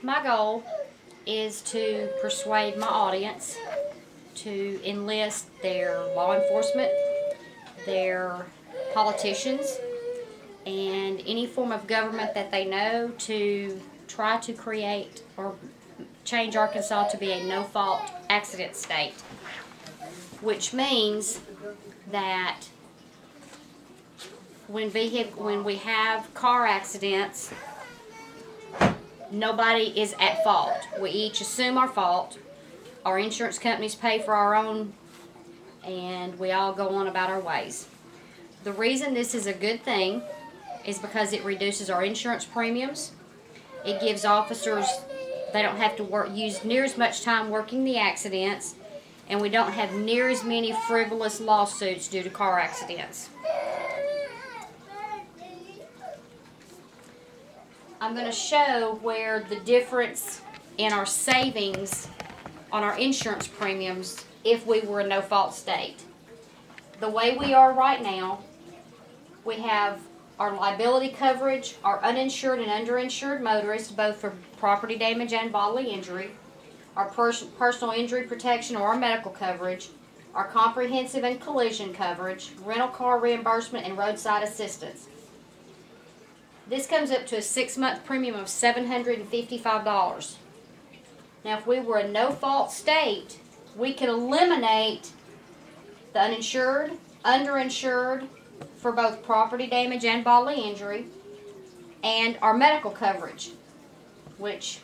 My goal is to persuade my audience to enlist their law enforcement, their politicians, and any form of government that they know to try to create or change Arkansas to be a no-fault accident state, which means that when we have car accidents, nobody is at fault. We each assume our fault. Our insurance companies pay for our own, and we all go on about our ways. The reason this is a good thing is because it reduces our insurance premiums. It gives officers, they don't have to use near as much time working the accidents, and we don't have near as many frivolous lawsuits due to car accidents. I'm going to show where the difference in our savings on our insurance premiums if we were a no-fault state. The way we are right now, we have our liability coverage, our uninsured and underinsured motorists, both for property damage and bodily injury, our personal injury protection or our medical coverage, our comprehensive and collision coverage, rental car reimbursement, and roadside assistance. This comes up to a 6-month premium of $755. Now, if we were a no-fault state, we could eliminate the uninsured, underinsured for both property damage and bodily injury, and our medical coverage, which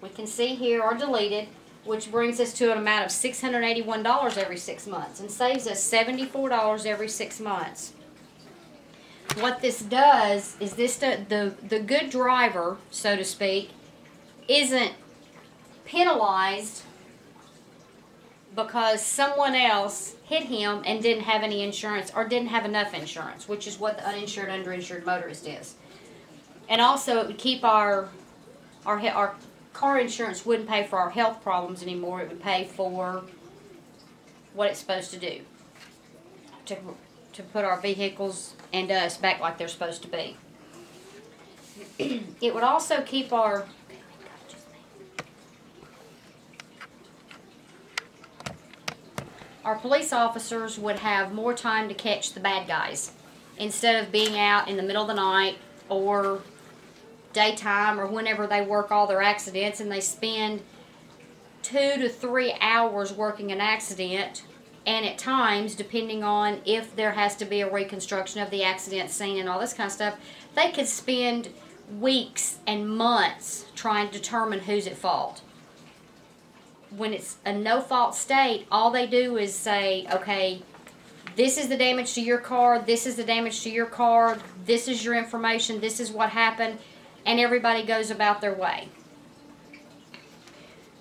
we can see here are deleted, which brings us to an amount of $681 every 6 months and saves us $74 every 6 months. What this does is the good driver, so to speak, isn't penalized because someone else hit him and didn't have any insurance or didn't have enough insurance, which is what the uninsured, underinsured motorist is. And also, it would keep our car insurance wouldn't pay for our health problems anymore. It would pay for what it's supposed to do, to put our vehicles and us back like they're supposed to be. It would also keep our police officers would have more time to catch the bad guys instead of being out in the middle of the night or daytime or whenever they work all their accidents, and they spend 2 to 3 hours working an accident, and at times, depending on if there has to be a reconstruction of the accident scene and all this kind of stuff, they could spend weeks and months trying to determine who's at fault. When it's a no-fault state, all they do is say, okay, this is the damage to your car, this is the damage to your car, this is your information, this is what happened, and everybody goes about their way.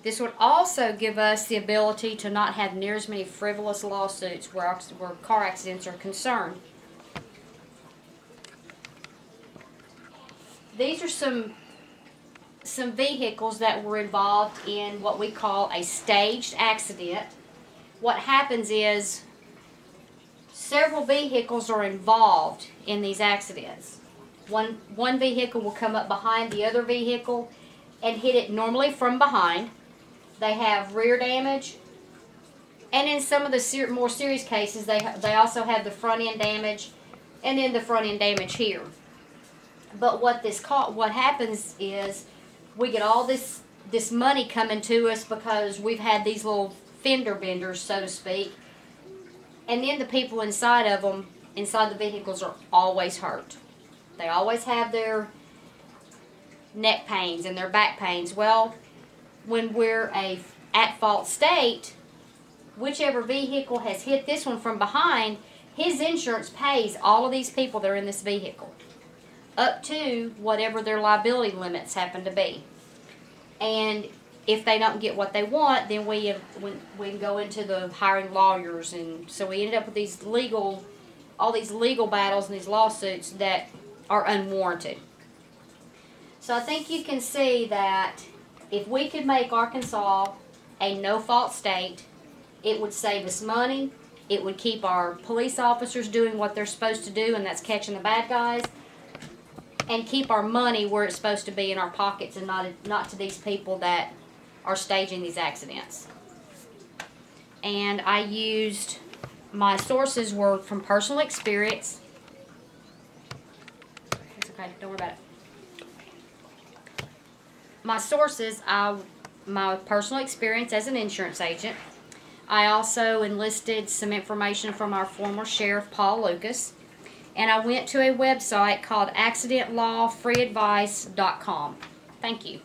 This would also give us the ability to not have near as many frivolous lawsuits where car accidents are concerned. These are some vehicles that were involved in what we call a staged accident. What happens is several vehicles are involved in these accidents. One vehicle will come up behind the other vehicle and hit it normally from behind. They have rear damage, and in some of the more serious cases, they also have the front end damage, and then the front end damage here. But what happens is we get all this money coming to us because we've had these little fender benders, so to speak, and then the people inside the vehicles are always hurt. They always have their neck pains and their back pains. Well, when we're a at-fault state, whichever vehicle has hit this one from behind, his insurance pays all of these people that are in this vehicle, up to whatever their liability limits happen to be. And if they don't get what they want, then we can go into the hiring lawyers, and so we ended up with all these legal battles and these lawsuits that are unwarranted. So I think you can see that if we could make Arkansas a no-fault state, it would save us money, it would keep our police officers doing what they're supposed to do, and that's catching the bad guys, and keep our money where it's supposed to be in our pockets and not to these people that are staging these accidents. And I used, my sources were from personal experience. It's okay, don't worry about it. My sources, my personal experience as an insurance agent. I also enlisted some information from our former sheriff, Paul Lucas. And I went to a website called accidentlawfreeadvice.com. Thank you.